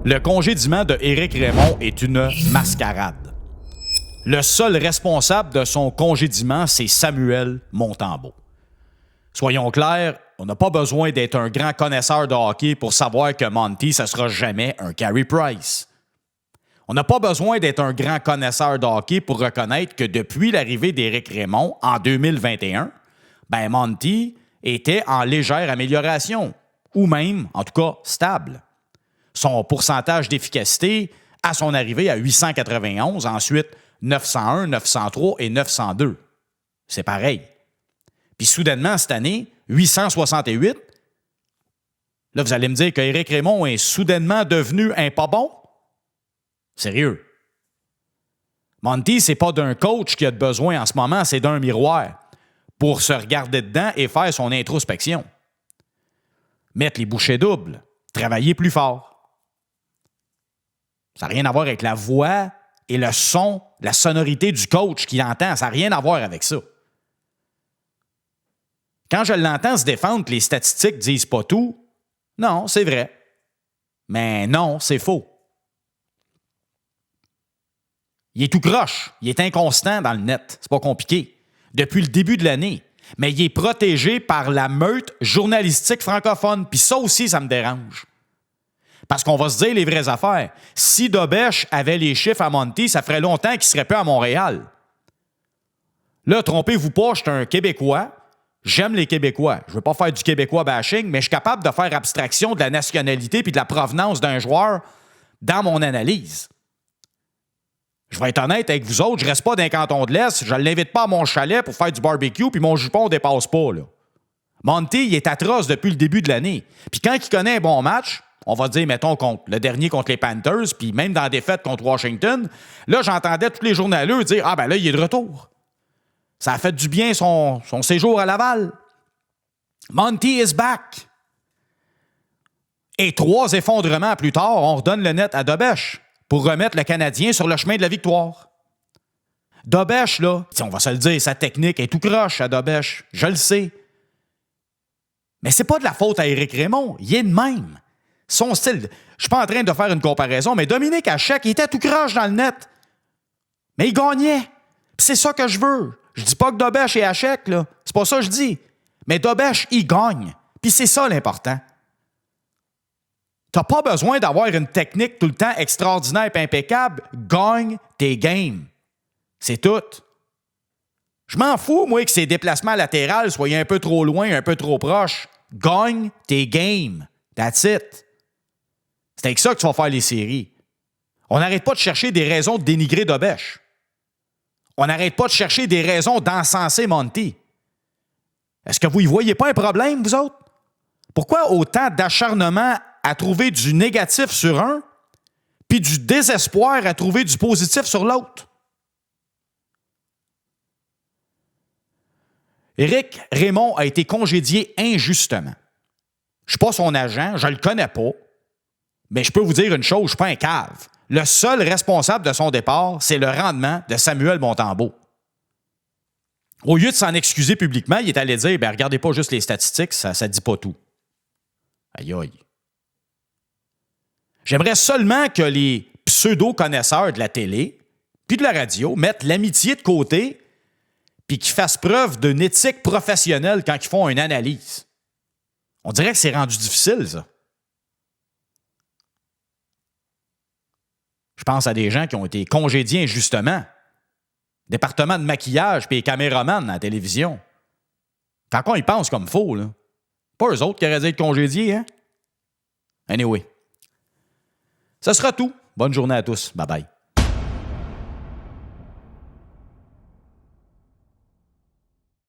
Le congédiement de Éric Raymond est une mascarade. Le seul responsable de son congédiement, c'est Samuel Montembeault. Soyons clairs, on n'a pas besoin d'être un grand connaisseur de hockey pour savoir que Monty, ce ne sera jamais un Carey Price. On n'a pas besoin d'être un grand connaisseur de hockey pour reconnaître que depuis l'arrivée d'Éric Raymond en 2021, Monty était en légère amélioration, ou même, en tout cas, stable. Son pourcentage d'efficacité à son arrivée à 891, ensuite 901, 903 et 902. C'est pareil. Puis soudainement, cette année, 868. Là, vous allez me dire qu'Éric Raymond est soudainement devenu un pas bon? Sérieux. Monty, c'est pas d'un coach qui a besoin en ce moment, c'est d'un miroir pour se regarder dedans et faire son introspection. Mettre les bouchées doubles, travailler plus fort. Ça n'a rien à voir avec la voix et le son, la sonorité du coach qu'il entend. Ça n'a rien à voir avec ça. Quand je l'entends se défendre que les statistiques disent pas tout, non, c'est vrai. Mais non, c'est faux. Il est tout croche. Il est inconstant dans le net. C'est pas compliqué. Depuis le début de l'année. Mais il est protégé par la meute journalistique francophone. Puis ça aussi, ça me dérange. Parce qu'on va se dire les vraies affaires. Si Dobèche avait les chiffres à Monty, ça ferait longtemps qu'il serait plus à Montréal. Là, trompez-vous pas, je suis un Québécois. J'aime les Québécois. Je veux pas faire du Québécois bashing, mais je suis capable de faire abstraction de la nationalité puis de la provenance d'un joueur dans mon analyse. Je vais être honnête avec vous autres, je reste pas d'un canton de l'Est, je ne l'invite pas à mon chalet pour faire du barbecue puis mon jupon dépasse pas, là. Monty, il est atroce depuis le début de l'année. Puis quand il connaît un bon match, on va dire, mettons, le dernier contre les Panthers, puis même dans la défaite contre Washington, là, j'entendais tous les journaleux dire « Ah, là, il est de retour. » Ça a fait du bien son séjour à Laval. Monty is back. Et 3 effondrements plus tard, on redonne le net à Dobèche pour remettre le Canadien sur le chemin de la victoire. Dobèche, là, on va se le dire, sa technique est tout croche à Dobèche. Je le sais. Mais c'est pas de la faute à Éric Raymond. Il est de même. Son style, je suis pas en train de faire une comparaison, mais Dominique Hachek, il était tout croche dans le net. Mais il gagnait. Puis c'est ça que je veux. Je dis pas que Dobèche est Hachek, là. C'est pas ça que je dis. Mais Dobèche, il gagne. Puis c'est ça l'important. T'as pas besoin d'avoir une technique tout le temps extraordinaire et impeccable. Gagne tes games. C'est tout. Je m'en fous, moi, que ces déplacements latéraux soient un peu trop loin, un peu trop proches. Gagne tes games. That's it. C'est avec ça que tu vas faire les séries. On n'arrête pas de chercher des raisons de dénigrer Dobèche. On n'arrête pas de chercher des raisons d'encenser Monty. Est-ce que vous y voyez pas un problème, vous autres? Pourquoi autant d'acharnement à trouver du négatif sur un, puis du désespoir à trouver du positif sur l'autre? Éric Raymond a été congédié injustement. Je ne suis pas son agent, je ne le connais pas, mais je peux vous dire une chose, je ne suis pas un cave. Le seul responsable de son départ, c'est le rendement de Samuel Montembeault. Au lieu de s'en excuser publiquement, il est allé dire « regardez pas juste les statistiques, ça ne dit pas tout. » Aïe aïe. J'aimerais seulement que les pseudo-connaisseurs de la télé puis de la radio mettent l'amitié de côté puis qu'ils fassent preuve d'une éthique professionnelle quand ils font une analyse. On dirait que c'est rendu difficile, ça. Je pense à des gens qui ont été congédiés injustement. Département de maquillage puis les caméramans à la télévision. Quand ils pensent comme faux, là. Pas eux autres qui auraient dû être congédiés, hein? Anyway. Ce sera tout. Bonne journée à tous. Bye bye.